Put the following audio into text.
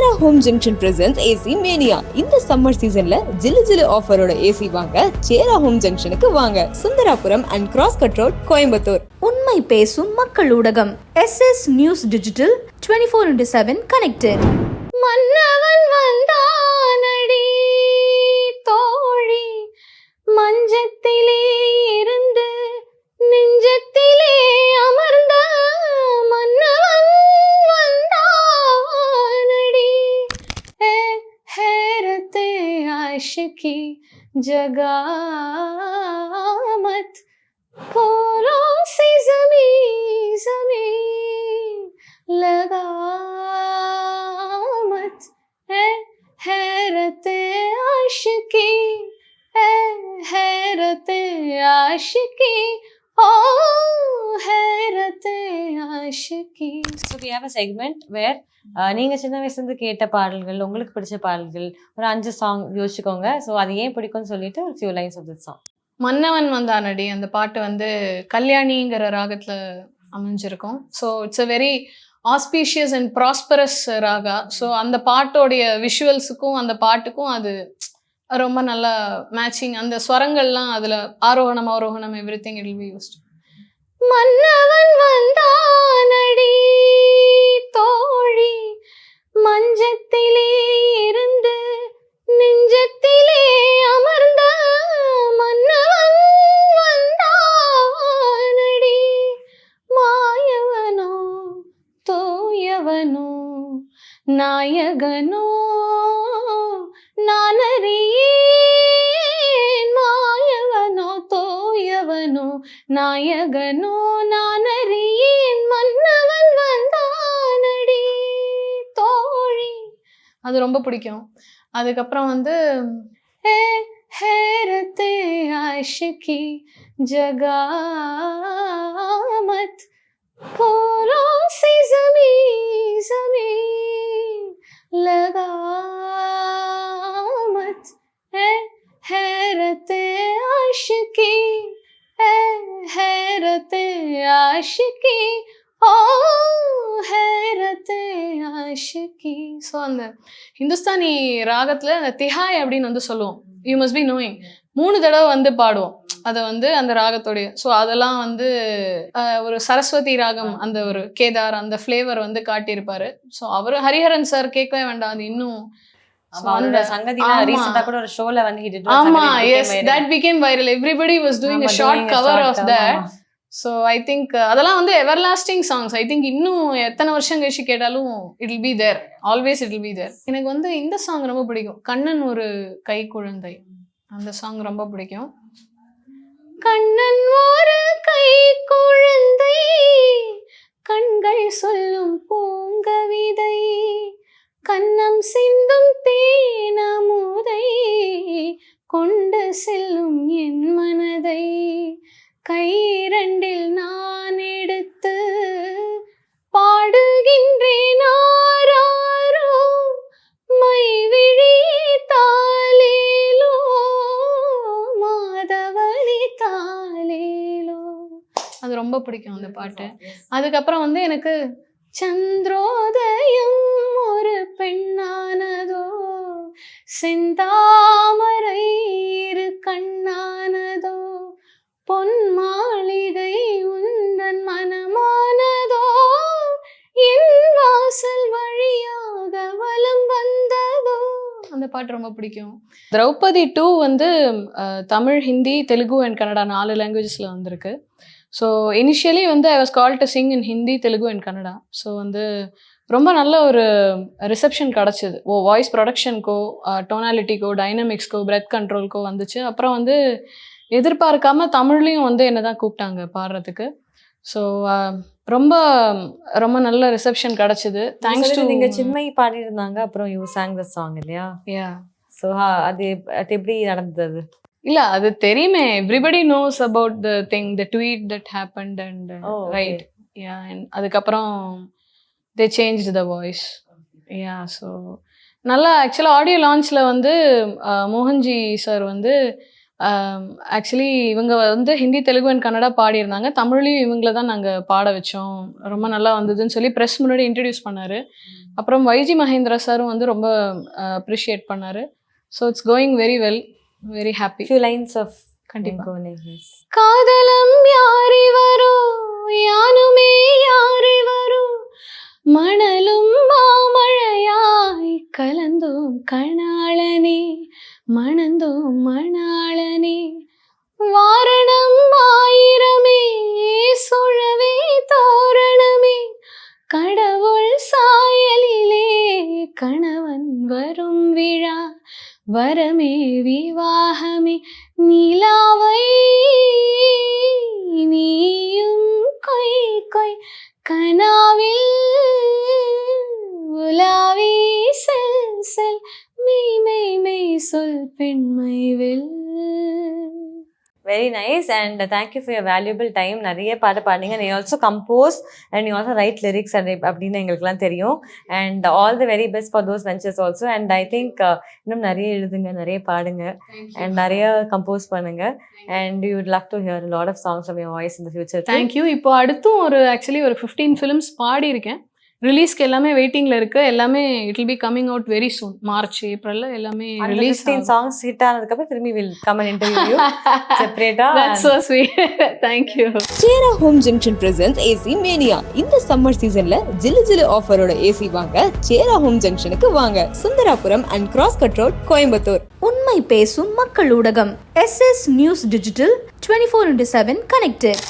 சேரா home junction presents AC mania. இந்த summer சீசன்ல ஜிலு ஜிலு ஆஃபரோட ஏசி வாங்க சேரா ஹோம் ஜங்ஷனுக்கு வாங்க. Sundarapuram and cross cut road, Coimbatore. உண்மை பேசும் மக்கள் ஊடகம் SS நியூஸ் டிஜிட்டல் 24/7 கனெக்டட். மன்னவன் வந்தானடி தோழி, மஞ்சத்திலே இருந்து நெஞ்சத்திலே அமர்ந்த மன்னவன் வந்தானடி. हैरते आशिकी जगा मत, फूलों से ज़मीं ज़मीं लगा मत. हैरते आशिकी, हैरते आशिकी, ओ हैरते आशिकी. So we have a segment where நீங்க சின்ன வயசுல இருந்து கேட்ட பாடல்கள், உங்களுக்கு பிடிச்ச பாடல்கள், ஒரு 5 சாங் யோசிச்சுக்கோங்க. ஸோ அது ஏன் பிடிக்கும்னு சொல்லிட்டு ஒரு few lines of this song. மன்னவன் வந்தானடி அந்த பாட்டு வந்து கல்யாணிங்கிற ராகத்துல அமைஞ்சிருக்கும். So it's a very auspicious and prosperous raga. ஸோ அந்த பாட்டோடைய விஷுவல்ஸுக்கும் அந்த பாட்டுக்கும் அது ரொம்ப நல்லா மேட்சிங். அந்த ஸ்வரங்கள்லாம் அதுல ஆரோகணம் அவரோகணம் everything it will be used. மன்னவன் வந்தானடி தோழி, மஞ்சத்திலே இருந்து நெஞ்சத்திலே அமர்ந்த மன்னவன் வந்தானடி. மாயவனோ தூயவனோ நாயகனோ நானறியேன். மாயவனோ தூயவனோ நாயகனோ நானறியேன், மன்னவன் வந்தானடி தோழி. அது ரொம்ப பிடிக்கும். அதுக்கப்புறம் வந்து हैरते आशिकी जगा मत, फूलों से ज़मीं ज़मीं लगा मत. हैरते आशिकी, हैरते आशिकी, ओ हैरते आशिकी. ஸோ அந்த ஹிந்துஸ்தானி ராகத்தில் அந்த திஹாய் அப்படின்னு வந்து சொல்லுவோம். யூ மஸ்ட் பி நோயிங் 3 தடவை வந்து பாடுவோம் அதை வந்து அந்த ராகத்தோடைய. ஸோ அதெல்லாம் வந்து ஒரு சரஸ்வதி ராகம், அந்த ஒரு கேதார் அந்த ஃப்ளேவர் வந்து காட்டியிருப்பாரு. ஸோ அவர் ஹரிஹரன் சார் கேட்கவே வேண்டாம், அது இன்னும் everybody was doing a short cover of that. So I think அதெல்லாம் வந்து everlasting songs. I think இன்னும் எத்தனை வருஷம் கழிச்சு கேட்டாலும் it will be there, always it will be there. எனக்கு வந்து இந்த சாங் ரொம்ப பிடிக்கும், கண்ணன் ஒரு கை குழந்தை. அந்த சாங் ரொம்ப பிடிக்கும். கண்ணன் ஒரு கை குழந்தை, கண்கள் சொல்லும் பூங்கவிதை, கண்ணம் சிந்தும் தேனமுதை, கொண்டு செல்லும் என் மனதை, கை 2 நான் எடுத்து பாடுகின்றேன் ஆராரோ, மை விழி தாலேலோ, மாதவனி தாலேலோ. அது ரொம்ப பிடிக்கும் அந்த பாட்டு. அதுக்கப்புறம் வந்து எனக்கு சந்திரோதயம் ஒரு பெண்ணானதோ, செந்தாமரை இரு கண்ணானதோ, பொன் மாளிகை உந்தன் மனமானதோ, என் வாசல் வழியாக வலம் வந்ததோ. அந்த பாட்டு ரொம்ப பிடிக்கும். திரௌபதி 2 வந்து தமிழ், ஹிந்தி, தெலுங்கு அண்ட் கன்னடா 4 லாங்குவேஜஸில் வந்திருக்கு. ஸோ இனிஷியலி வந்து I was called to Singh in Hindi, Telugu and Kannada. So வந்து ரொம்ப நல்ல ஒரு ரிசப்ஷன் கிடச்சிது. வாய்ஸ் ப்ரொடக்ஷனுக்கோ, டோனாலிட்டிக்கோ, டைனமிக்ஸ்க்கோ, பிரெத் கண்ட்ரோல்க்கோ வந்துச்சு. அப்புறம் வந்து எதிர்பார்க்காம தமிழ்லையும் வந்து என்ன தான் கூப்பிட்டாங்க பாடுறதுக்கு. ஸோ ரொம்ப ரொம்ப நல்ல ரிசப்ஷன் கிடச்சிது. தேங்க்ஸ் டு நீங்கள் சின்மயி பாடியிருந்தாங்க, அப்புறம் யூ சாங் த சாங் இல்லையா? ஸோ அது எப்படி நடந்தது? இல்லை, அது தெரியுமே, everybody knows about the thing, the tweet that happened and right. And அதுக்கப்புறம் they change the voice. So நல்லா ஆக்சுவலாக ஆடியோ லான்ச்சில் வந்து மோகன்ஜி சார் வந்து ஆக்சுவலி இவங்க வந்து ஹிந்தி, தெலுங்கு அண்ட் கன்னடா பாடியிருந்தாங்க. தமிழ்லையும் இவங்கள தான் நாங்கள் பாட வச்சோம், ரொம்ப நல்லா வந்ததுன்னு சொல்லி ப்ரெஸ் முன்னாடி இன்ட்ரடியூஸ் பண்ணார். அப்புறம் வைஜி மகேந்திரா சாரும் வந்து ரொம்ப அப்ரிஷியேட் பண்ணாரு. So it's going very well, very happy. Few lines of கண்டிப்பா. காதலம் யாரிவரோ யானுமே யாரிவரோ மணலும் மாமழையாய் கலந்தோம் கணாளனே மணந்தோம் மணாளனே வாரணம் ஆயிரமே சுழவே தோரணமே கடவுள் சாயலிலே கணவன் வரும் விழா வரமே விவாகமே நிலாவை நீயும் கொய் கொய் கனாவில் உலாவி செல் செல் மெய் மெய் மெய் சொல் பெண்மைவில். Very nice and thank you for your valuable time. நிறைய பாட்டு பாடுங்க. நீ also compose and you also write lyrics அப்படின்னு எங்களுக்குலாம் தெரியும். And all the very best for those ventures also. And I think இன்னும் நிறைய எழுதுங்க, நிறைய பாடுங்க அண்ட் நிறைய கம்போஸ் பண்ணுங்க. And you would love to hear a lot of songs from your voice in the future. Thank you. இப்போ அடுத்தும் actually ஒரு 15 ஃபிலிம்ஸ் பாடியிருக்கேன். ரிலீஸ்க்கு எல்லாமே வெயிட்டிங்ல இருக்கு. எல்லாமே it will be coming out very soon. March ஏப்ரல்ல எல்லாமே ரிலீஸ். 15 songs ஹிட் ஆனதுக்கு அப்புறம் திரும்பி will come and interview you separate. That's so sweet. Thank you. சேரா home junction presents AC Mania. இந்த சம்மர் சீசன்ல ஜிலு ஜிலு ஆஃபரோட ஏசி வாங்க சேரா ஹோம் ஜங்ஷனுக்கு வாங்க. Sundarapuram and cross cut road, Coimbatore. உண்மை பேசும் மக்கள் ஊடகம் SS நியூஸ் டிஜிட்டல் 24/7 கனெக்டட்.